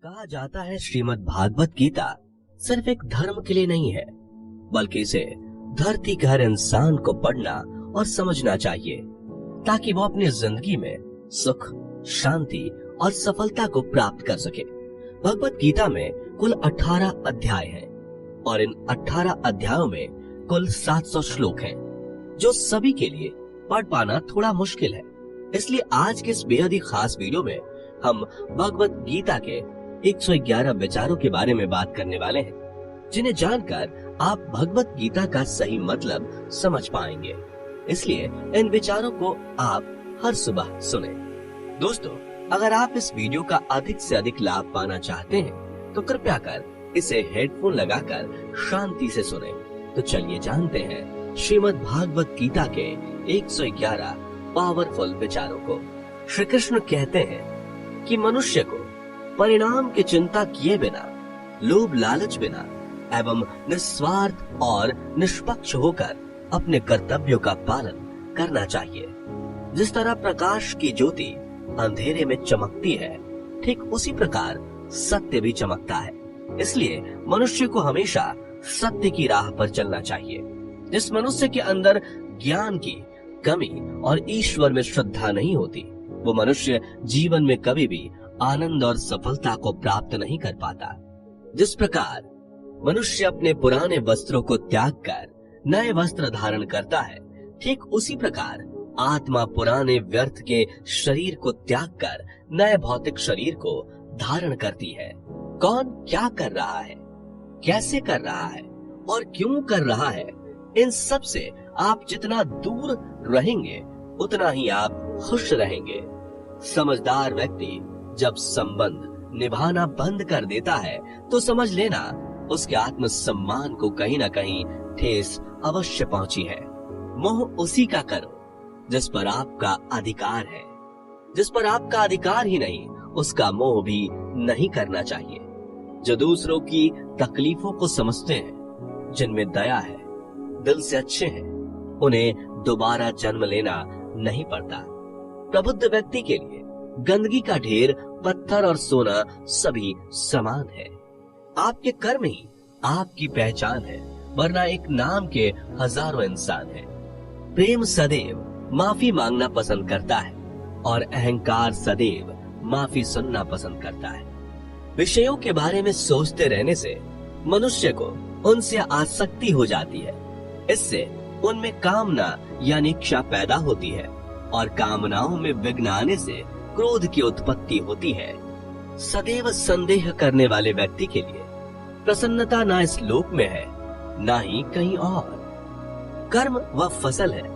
कहा जाता है श्रीमद् भागवत गीता सिर्फ एक धर्म के लिए नहीं है, बल्कि इसे धरती के हर इंसान को पढ़ना और समझना चाहिए ताकि वो अपनी जिंदगी में सुख, शांति और सफलता को प्राप्त कर सके। भगवत गीता में कुल 18 अध्याय हैं और इन 18 अध्यायों में कुल 700 श्लोक हैं, जो सभी के लिए पढ़ पाना थोड़ा मुश्किल है। इसलिए आज के इस बेहद ही खास वीडियो में हम भगवत गीता के 111 विचारों के बारे में बात करने वाले हैं, जिन्हें जानकर आप भगवत गीता का सही मतलब समझ पाएंगे। इसलिए इन विचारों को आप हर सुबह सुने। दोस्तों, अगर आप इस वीडियो का अधिक से अधिक लाभ पाना चाहते हैं तो कृपया कर इसे हेडफोन लगाकर शांति से सुने। तो चलिए जानते हैं श्रीमद् भागवत गीता के 111 पावरफुल विचारों को। श्री कृष्ण कहते हैं कि मनुष्य को परिणाम की चिंता किए बिना, लोभ लालच बिना एवं निस्वार्थ और निष्पक्ष होकर अपने कर्तव्यों का पालन करना चाहिए। जिस तरह प्रकाश की ज्योति अंधेरे में चमकती है, ठीक उसी प्रकार सत्य भी चमकता है। इसलिए मनुष्य को हमेशा सत्य की राह पर चलना चाहिए। जिस मनुष्य के अंदर ज्ञान की कमी और ईश्वर में श्रद्धा नहीं होती, वो मनुष्य जीवन में कभी भी आनंद और सफलता को प्राप्त नहीं कर पाता। जिस प्रकार मनुष्य अपने पुराने वस्त्रों को त्याग कर नए वस्त्र धारण करता है, ठीक उसी प्रकार आत्मा पुराने व्यर्थ के शरीर को त्याग कर नए भौतिक शरीर को धारण करती है। कौन क्या कर रहा है, कैसे कर रहा है और क्यों कर रहा है, इन सब से आप जितना दूर रहेंगे उतना ही आप खुश रहेंगे। समझदार व्यक्ति जब संबंध निभाना बंद कर देता है तो समझ लेना उसके आत्मसम्मान को कहीं न कहीं ठेस अवश्य पहुंची है। मोह उसी का करो जिस पर आपका अधिकार है। जिस पर आपका अधिकार ही नहीं, उसका मोह भी नहीं करना चाहिए। जो दूसरों की तकलीफों को समझते हैं, जिनमें दया है, दिल से अच्छे हैं, उन्हें दोबारा जन्म लेना नहीं पड़ता। प्रबुद्ध व्यक्ति के लिए गंदगी का ढेर, पत्थर और सोना सभी समान है। आपके कर्म ही आपकी पहचान है, वरना एक नाम के हजारों इंसान हैं। प्रेम सदैव माफी मांगना पसंद करता है और अहंकार सदैव माफी सुनना पसंद करता है। विषयों के बारे में सोचते रहने से मनुष्य को उनसे आसक्ति हो जाती है। इससे उनमें कामना यानी इच्छा पैदा होती है और कामनाओं में विघ्न आने से क्रोध की उत्पत्ति होती है। सदैव संदेह करने वाले व्यक्ति के लिए प्रसन्नता ना इस लोक में है, ना ही कहीं और। कर्म वह फसल है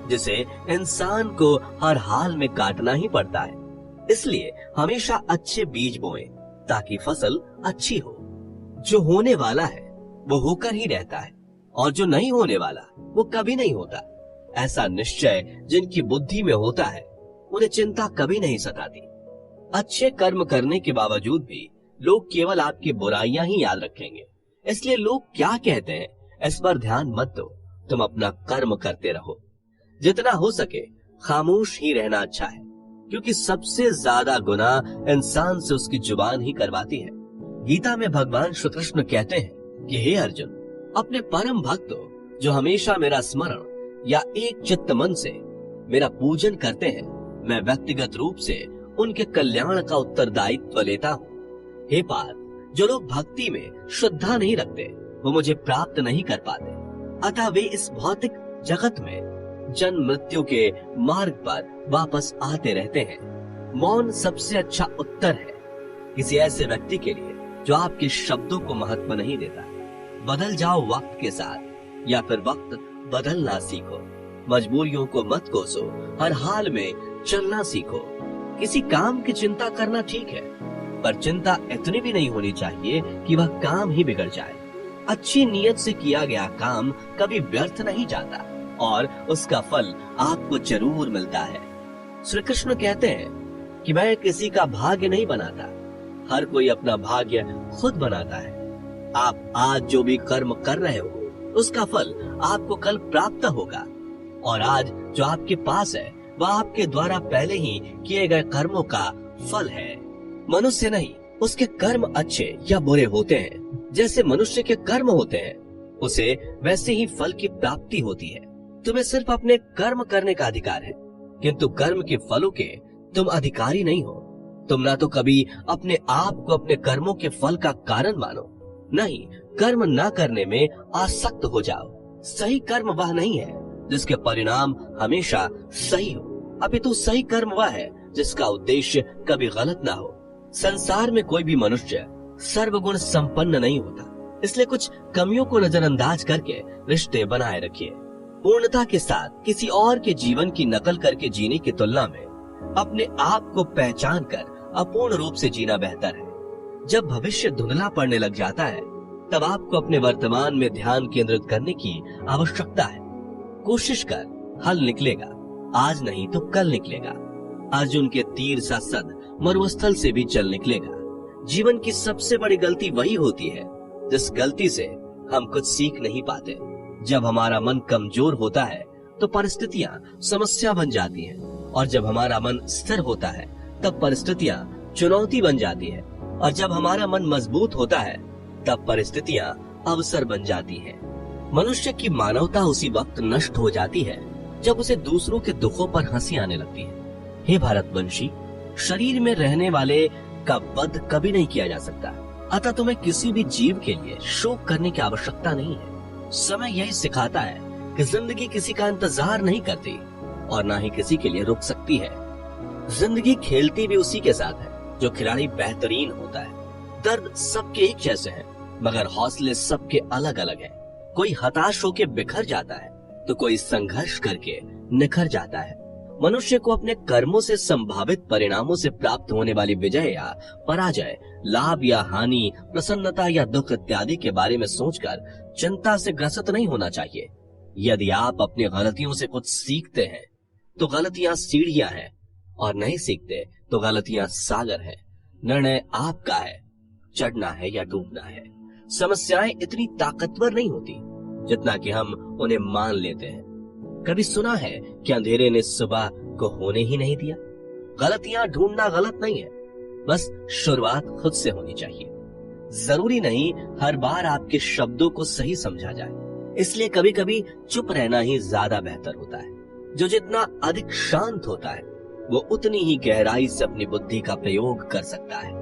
जिसे इंसान को हर हाल में काटना ही पड़ता है। इसलिए हमेशा अच्छे बीज बोएं ताकि फसल अच्छी हो। जो होने वाला है वो होकर ही रहता है और जो नहीं होने वाला वो कभी नहीं होता। ऐसा निश्चय जिनकी बुद्धि में होता है, उन्हें चिंता कभी नहीं सताती। अच्छे कर्म करने के बावजूद भी लोग केवल आपकी बुराइयां ही याद रखेंगे। इसलिए लोग क्या कहते हैं इस पर ध्यान मत दो, तुम अपना कर्म करते रहो। जितना हो सके खामोश ही रहना अच्छा है, क्योंकि सबसे ज्यादा गुनाह इंसान से उसकी जुबान ही करवाती है। गीता में भगवान श्री कृष्ण कहते हैं कि हे अर्जुन, अपने परम भक्तों जो हमेशा मेरा स्मरण या एक चित्त मन से मेरा पूजन करते हैं, मैं व्यक्तिगत रूप से उनके कल्याण का उत्तरदायित्व लेता हूँ। हे पार्थ, जो लोग भक्ति में श्रद्धा नहीं रखते वो मुझे प्राप्त नहीं कर पाते, अतः वे इस भौतिक जगत में जन्म मृत्यु के मार्ग पर वापस आते रहते हैं। मौन सबसे अच्छा उत्तर है किसी ऐसे व्यक्ति के लिए जो आपके शब्दों को महत्व नहीं देता। बदल जाओ वक्त के साथ, या फिर वक्त बदलना सीखो। मजबूरियों को मत कोसो, हर हाल में चलना सीखो। किसी काम की चिंता करना ठीक है, पर चिंता इतनी भी नहीं होनी चाहिए कि वह काम ही बिगड़ जाए। अच्छी नीयत से किया गया काम कभी व्यर्थ नहीं जाता और उसका फल आपको जरूर मिलता है। श्री कृष्ण कहते हैं कि मैं किसी का भाग्य नहीं बनाता, हर कोई अपना भाग्य खुद बनाता है। आप आज जो भी कर्म कर रहे हो उसका फल आपको कल प्राप्त होगा, और आज जो आपके पास है वह आपके द्वारा पहले ही किए गए कर्मों का फल है। मनुष्य नहीं, उसके कर्म अच्छे या बुरे होते हैं, जैसे मनुष्य के कर्म होते हैं, उसे वैसे ही फल की प्राप्ति होती है। तुम्हें सिर्फ अपने कर्म करने का अधिकार है, किंतु कर्म के फलों के तुम अधिकारी नहीं हो। तुम ना तो कभी अपने आप को अपने कर्मों के फल का कारण मानो, नहीं कर्म ना करने में आसक्त हो जाओ। सही कर्म वह नहीं है जिसके परिणाम हमेशा सही हो, अपितु सही कर्म वह है जिसका उद्देश्य कभी गलत ना हो। संसार में कोई भी मनुष्य सर्वगुण संपन्न नहीं होता, इसलिए कुछ कमियों को नजरअंदाज करके रिश्ते बनाए रखिए। पूर्णता के साथ किसी और के जीवन की नकल करके जीने की तुलना में अपने आप को पहचान कर अपूर्ण रूप से जीना बेहतर है। जब भविष्य धुंधला पड़ने लग जाता है, तब आपको अपने वर्तमान में ध्यान केंद्रित करने की आवश्यकता है। कोशिश कर, हल निकलेगा, आज नहीं तो कल निकलेगा। अर्जुन के तीर सा सद मरुस्थल से भी चल निकलेगा। जीवन की सबसे बड़ी गलती वही होती है जिस गलती से हम कुछ सीख नहीं पाते। जब हमारा मन कमजोर होता है तो परिस्थितियां समस्या बन जाती हैं, और जब हमारा मन स्थिर होता है तब परिस्थितियां चुनौती बन जाती है, और जब हमारा मन मजबूत होता है तब परिस्थितियां अवसर बन जाती हैं। मनुष्य की मानवता उसी वक्त नष्ट हो जाती है जब उसे दूसरों के दुखों पर हंसी आने लगती है। हे भारतवंशी, शरीर में रहने वाले का वध कभी नहीं किया जा सकता, अतः तुम्हें किसी भी जीव के लिए शोक करने की आवश्यकता नहीं है। समय यही सिखाता है कि जिंदगी किसी का इंतजार नहीं करती और ना ही किसी के लिए रुक सकती है। जिंदगी खेलती भी उसी के साथ है जो खिलाड़ी बेहतरीन होता है। दर्द सबके एक जैसे हैं, मगर हौसले सबके अलग अलग हैं। कोई हताश होकर बिखर जाता है तो कोई संघर्ष करके निखर जाता है। मनुष्य को अपने कर्मों से संभावित परिणामों से प्राप्त होने वाली विजय या पराजय, लाभ या हानि, प्रसन्नता या दुख इत्यादि के बारे में सोचकर चिंता से ग्रसित नहीं होना चाहिए। यदि आप अपनी गलतियों से कुछ सीखते हैं तो गलतियां सीढ़ियां हैं, और नहीं सीखते तो गलतियां सागर हैं। निर्णय आपका है, चढ़ना है या डूबना है। समस्याएं इतनी ताकतवर नहीं होती जितना कि हम उन्हें मान लेते हैं। कभी सुना है कि अंधेरे ने सुबह को होने ही नहीं दिया? गलतियां ढूंढना गलत नहीं है, बस शुरुआत खुद से होनी चाहिए। जरूरी नहीं हर बार आपके शब्दों को सही समझा जाए, इसलिए कभी कभी चुप रहना ही ज्यादा बेहतर होता है। जो जितना अधिक शांत होता है वो उतनी ही गहराई से अपनी बुद्धि का प्रयोग कर सकता है।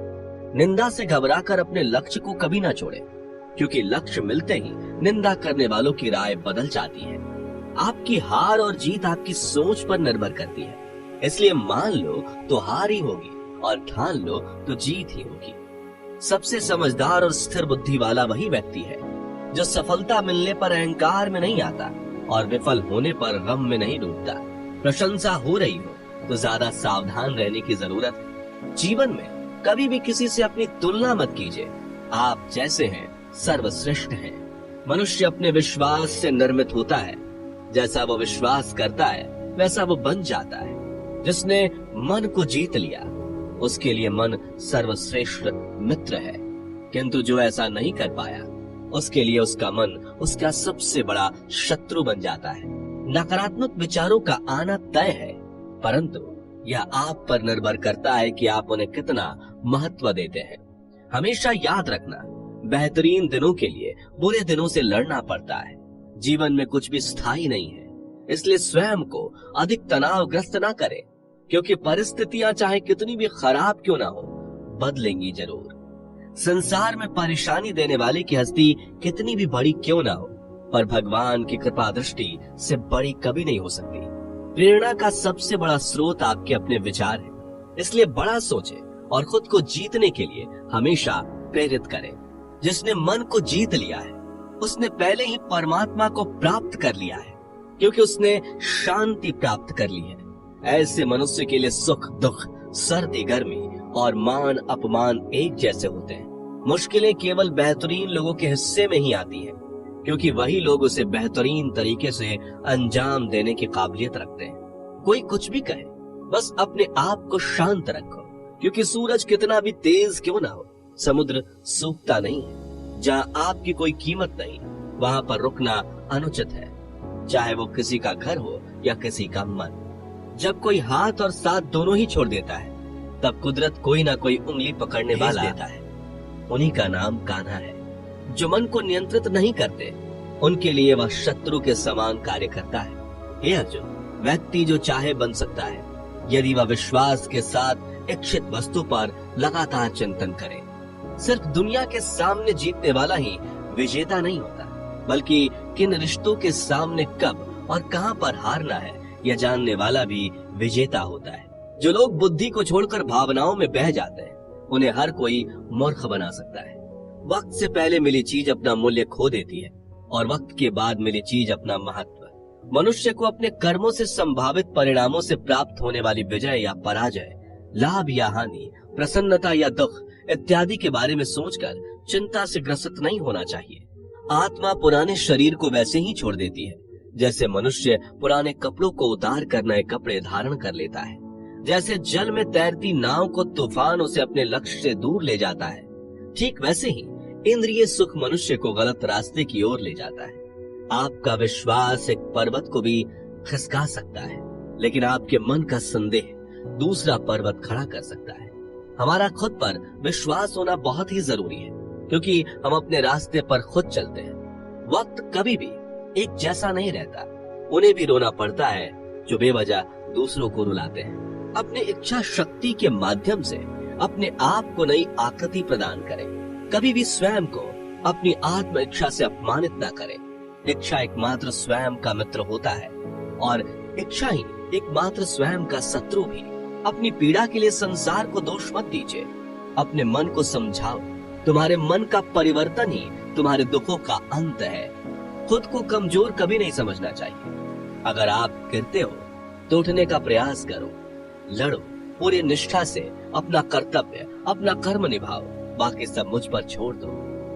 निंदा से घबराकर अपने लक्ष्य को कभी ना छोड़े, क्योंकि लक्ष्य मिलते ही निंदा करने वालों की राय बदल जाती है। आपकी हार और जीत आपकी सोच पर निर्भर करती है, इसलिए मान लो तो हार ही होगी और ठान लो तो जीत ही होगी। सबसे समझदार और स्थिर बुद्धि वाला वही व्यक्ति है जो सफलता मिलने पर अहंकार में नहीं आता और विफल होने पर गम में नहीं डूबता। प्रशंसा हो रही हो तो ज्यादा सावधान रहने की जरूरत है। जीवन में कभी भी किसी से अपनी तुलना मत कीजिए। आप जैसे हैं सर्वश्रेष्ठ हैं। मनुष्य अपने विश्वास से निर्मित होता है। जैसा वो विश्वास करता है वैसा वो बन जाता है। जिसने मन को जीत लिया उसके लिए मन सर्वश्रेष्ठ मित्र है, किंतु जो ऐसा नहीं कर पाया उसके लिए उसका मन उसका सबसे बड़ा शत्रु बन जाता है। नकारात्मक विचारों का आना तय है, परंतु यह आप पर निर्भर करता है कि आप उन्हें कितना महत्व देते हैं। हमेशा याद रखना, बेहतरीन दिनों के लिए बुरे दिनों से लड़ना पड़ता है। जीवन में कुछ भी स्थायी नहीं है, इसलिए स्वयं को अधिक तनावग्रस्त ना करें, क्योंकि परिस्थितियां चाहे कितनी भी खराब क्यों ना हो, बदलेंगी जरूर। संसार में परेशानी देने वाले की हस्ती कितनी भी बड़ी क्यों ना हो, पर भगवान की कृपा दृष्टि से बड़ी कभी नहीं हो सकती। प्रेरणा का सबसे बड़ा स्रोत आपके अपने विचार है, इसलिए बड़ा सोचें और खुद को जीतने के लिए हमेशा प्रेरित करें। जिसने मन को जीत लिया है उसने पहले ही परमात्मा को प्राप्त कर लिया है, क्योंकि उसने शांति प्राप्त कर ली है। ऐसे मनुष्य के लिए सुख दुख, सर्दी गर्मी और मान अपमान एक जैसे होते हैं। मुश्किलें केवल बेहतरीन लोगों के हिस्से में ही आती हैं, क्योंकि वही लोग उसे बेहतरीन तरीके से अंजाम देने की काबिलियत रखते हैं। कोई कुछ भी कहे, बस अपने आप को शांत रखो, क्योंकि सूरज कितना भी तेज क्यों ना हो, समुद्र सूखता नहीं है। जहाँ आपकी कोई कीमत नहीं, वहाँ पर रुकना अनुचित है, चाहे वो किसी का घर हो या किसी का मन। जब कोई हाथ और साथ दोनों ही छोड़ देता है तब कुदरत कोई ना कोई उंगली पकड़ने वाला देता है। उन्हीं का नाम कान्हा है। जो मन को नियंत्रित नहीं करते, उनके लिए वह शत्रु के समान कार्य करता है। हे अर्जुन, व्यक्ति जो चाहे बन सकता है यदि वह विश्वास के साथ इच्छित वस्तु पर लगातार चिंतन करे। सिर्फ दुनिया के सामने जीतने वाला ही विजेता नहीं होता, बल्कि किन रिश्तों के सामने कब और कहां पर हारना है यह जानने वाला भी विजेता होता है। जो लोग बुद्धि को छोड़कर भावनाओं में बह जाते हैं, उन्हें हर कोई मूर्ख बना सकता है। वक्त से पहले मिली चीज अपना मूल्य खो देती है और वक्त के बाद मिली चीज अपना महत्व। मनुष्य को अपने कर्मों से संभावित परिणामों से प्राप्त होने वाली विजय या पराजय, लाभ या हानि, प्रसन्नता या दुख इत्यादि के बारे में सोचकर चिंता से ग्रसित नहीं होना चाहिए। आत्मा पुराने शरीर को वैसे ही छोड़ देती है जैसे मनुष्य पुराने कपड़ों को उतार कर नए कपड़े धारण कर लेता है। जैसे जल में तैरती नाव को तूफान उसे अपने लक्ष्य से दूर ले जाता है, ठीक वैसे ही इंद्रिय सुख मनुष्य को गलत रास्ते की ओर ले जाता है। आपका विश्वास एक पर्वत को भी खिसका सकता है, लेकिन आपके मन का संदेह दूसरा पर्वत खड़ा कर सकता है। हमारा खुद पर विश्वास होना बहुत ही जरूरी है, क्योंकि हम अपने रास्ते पर खुद चलते हैं। वक्त कभी भी एक जैसा नहीं रहता। उन्हें भी रोना पड़ता है जो बेवजह दूसरों को रुलाते हैं। अपनी इच्छा शक्ति के माध्यम से अपने आप को नई आकृति प्रदान करें। कभी भी स्वयं को अपनी आत्म इच्छा से अपमानित न करें। इच्छा एकमात्र स्वयं का मित्र होता है और इच्छा ही एकमात्र स्वयं का शत्रु भी। अपनी पीड़ा के लिए संसार को दोष मत दीजिए। अपने मन को समझाओ। तुम्हारे मन का परिवर्तन ही तुम्हारे दुखों का अंत है। खुद को कमजोर कभी नहीं समझना चाहिए। अगर आप गिरते हो तो उठने का प्रयास करो, लड़ो, पूरी निष्ठा से अपना कर्तव्य, अपना कर्म निभाओ। बाकी सब मुझ पर छोड़ दो।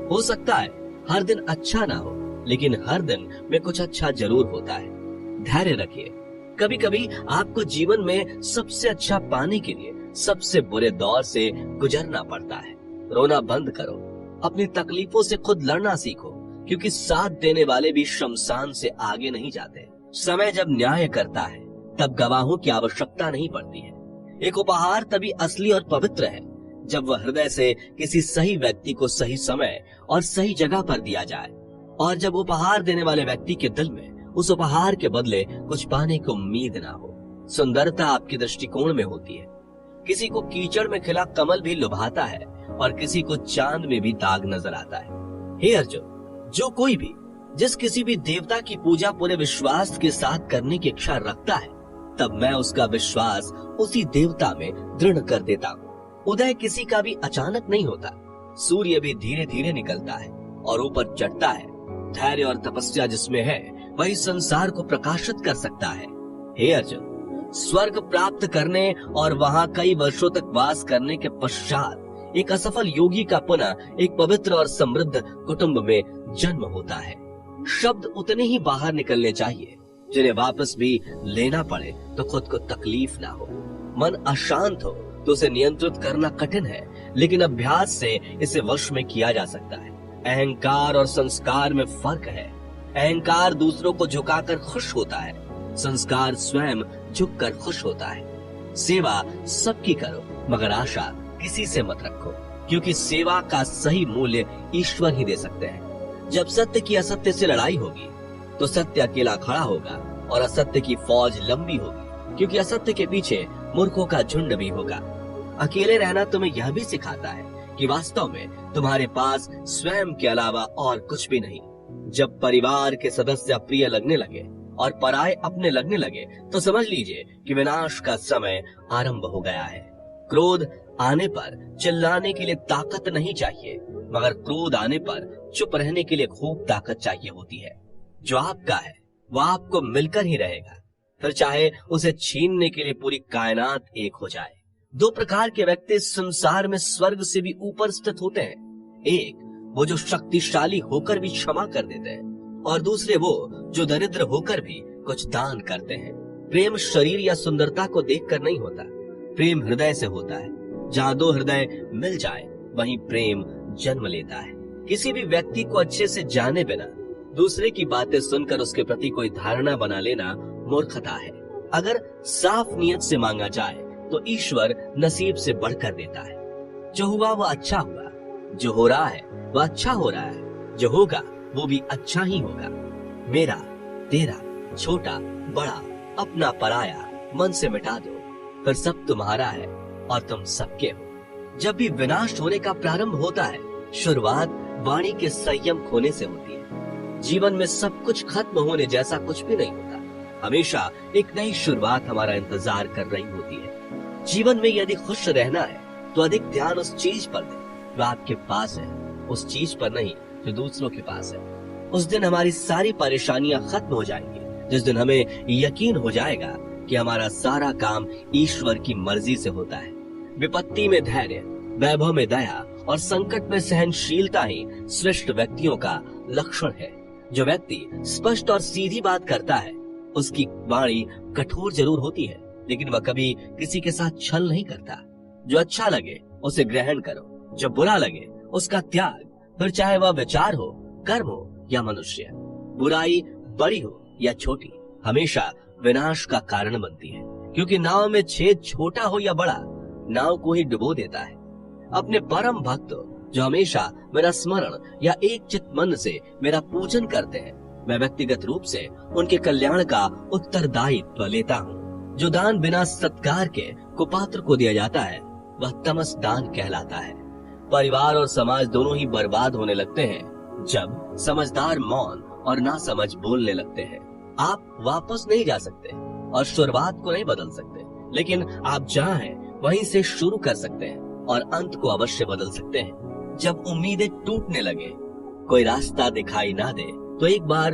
हो सकता है हर दिन अच्छा ना हो, लेकिन हर दिन में कुछ अच्छा जरूर होता है। धैर्य रखिए। कभी कभी आपको जीवन में सबसे अच्छा पाने के लिए सबसे बुरे दौर से गुजरना पड़ता है। रोना बंद करो। अपनी तकलीफों से खुद लड़ना सीखो, क्योंकि साथ देने वाले भी शमशान से आगे नहीं जाते। समय जब न्याय करता है तब गवाहों की आवश्यकता नहीं पड़ती है। एक उपहार तभी असली और पवित्र है जब वह हृदय से किसी सही व्यक्ति को सही समय और सही जगह पर दिया जाए, और जब उपहार देने वाले व्यक्ति के दिल में उस उपहार के बदले कुछ पाने की उम्मीद ना हो। सुंदरता आपके दृष्टिकोण में होती है। किसी को कीचड़ में खिला कमल भी लुभाता है और किसी को चांद में भी दाग नजर आता है। हे अर्जुन, जो कोई भी जिस किसी भी देवता की पूजा पूरे विश्वास के साथ करने की इच्छा रखता है, तब मैं उसका विश्वास उसी देवता में दृढ़ कर देता हूँ। उदय किसी का भी अचानक नहीं होता। सूर्य भी धीरे धीरे निकलता है और ऊपर चढ़ता है। धैर्य और तपस्या जिसमें है वही संसार को प्रकाशित कर सकता है। हे अर्जुन, स्वर्ग प्राप्त करने और वहाँ कई वर्षों तक वास करने के पश्चात एक असफल योगी का पुनः एक पवित्र और समृद्ध कुटुंब में जन्म होता है। शब्द उतने ही बाहर निकलने चाहिए जिन्हें वापस भी लेना पड़े तो खुद को तकलीफ ना हो। मन अशांत हो तो उसे नियंत्रित करना कठिन है, लेकिन अभ्यास से इसे वश में किया जा सकता है। अहंकार और संस्कार में फर्क है। अहंकार दूसरों को झुकाकर खुश होता है, संस्कार स्वयं झुककर खुश होता है। सेवा सबकी करो, मगर आशा किसी से मत रखो, क्योंकि सेवा का सही मूल्य ईश्वर ही दे सकते हैं। जब सत्य की असत्य से लड़ाई होगी तो सत्य अकेला खड़ा होगा और असत्य की फौज लंबी होगी, क्योंकि असत्य के पीछे मूर्खों का झुंड भी होगा। अकेले रहना तुम्हें यह भी सिखाता है कि वास्तव में तुम्हारे पास स्वयं के अलावा और कुछ भी नहीं। जब परिवार के सदस्य अप्रिय लगने लगे और पराये अपने लगने लगे तो समझ लीजिए कि विनाश का समय आरंभ हो गया है। क्रोध आने पर चिल्लाने के लिए ताकत नहीं चाहिए, मगर क्रोध आने पर चुप रहने के लिए खूब ताकत चाहिए होती है। जो आपका है वह आपको मिलकर ही रहेगा, फिर चाहे उसे छीनने के लिए पूरी कायनात एक हो जाए। दो प्रकार के व्यक्ति संसार में स्वर्ग से भी ऊपर स्थित होते हैं। एक वो जो शक्तिशाली होकर भी क्षमा कर देते हैं, और दूसरे वो जो दरिद्र होकर भी कुछ दान करते हैं। प्रेम शरीर या सुंदरता को देखकर नहीं होता, प्रेम हृदय से होता है। जहाँ दो हृदय मिल जाए वहीं प्रेम जन्म लेता है। किसी भी व्यक्ति को अच्छे से जाने बिना दूसरे की बातें सुनकर उसके प्रति कोई धारणा बना लेना मूर्खता है। अगर साफ नियत से मांगा जाए तो ईश्वर नसीब से बढ़कर देता है। जो हुआ वो अच्छा हुआ, जो हो रहा है वो अच्छा हो रहा है, जो होगा वो भी अच्छा ही होगा। मेरा, तेरा, छोटा, बड़ा, अपना, पराया मन से मिटा दो, फिर सब तुम्हारा है और तुम सबके हो। जब भी विनाश होने का प्रारंभ होता है, शुरुआत वाणी के संयम खोने से होती है। जीवन में सब कुछ खत्म होने जैसा कुछ भी नहीं होता। हमेशा एक नई शुरुआत हमारा इंतजार कर रही होती है। जीवन में यदि खुश रहना है तो अधिक ध्यान उस चीज पर दें जो आपके पास है, उस चीज पर नहीं जो दूसरों के पास है। उस दिन हमारी सारी परेशानियां खत्म हो जाएंगी, जिस दिन हमें यकीन हो जाएगा कि हमारा सारा काम ईश्वर की मर्जी से होता है। विपत्ति में धैर्य, वैभव में दया और संकट में सहनशीलता ही श्रेष्ठ व्यक्तियों का लक्षण है। जो व्यक्ति स्पष्ट और सीधी बात करता है, उसकी वाणी कठोर जरूर होती है, लेकिन वह कभी किसी के साथ छल नहीं करता। जो अच्छा लगे उसे ग्रहण करो, जो बुरा लगे उसका त्याग, फिर चाहे वह विचार हो, कर्म हो या मनुष्य। बुराई बड़ी हो या छोटी हमेशा विनाश का कारण बनती है, क्योंकि नाव में छेद छोटा हो या बड़ा, नाव को ही डुबो देता है। अपने परम भक्त जो हमेशा मेरा स्मरण या एक चित्त मन से मेरा पूजन करते हैं, मैं व्यक्तिगत रूप से उनके कल्याण का उत्तरदायित्व लेता हूँ। जो दान बिना सत्कार के कुपात्र को दिया जाता है, वह तमस दान कहलाता है। परिवार और समाज दोनों ही बर्बाद होने लगते हैं जब समझदार मौन और नासमझ बोलने लगते हैं। आप वापस नहीं जा सकते और शुरुआत को नहीं बदल सकते, लेकिन आप जहाँ हैं वहीं से शुरू कर सकते हैं और अंत को अवश्य बदल सकते हैं। जब उम्मीदें टूटने लगे, कोई रास्ता दिखाई ना दे, तो एक बार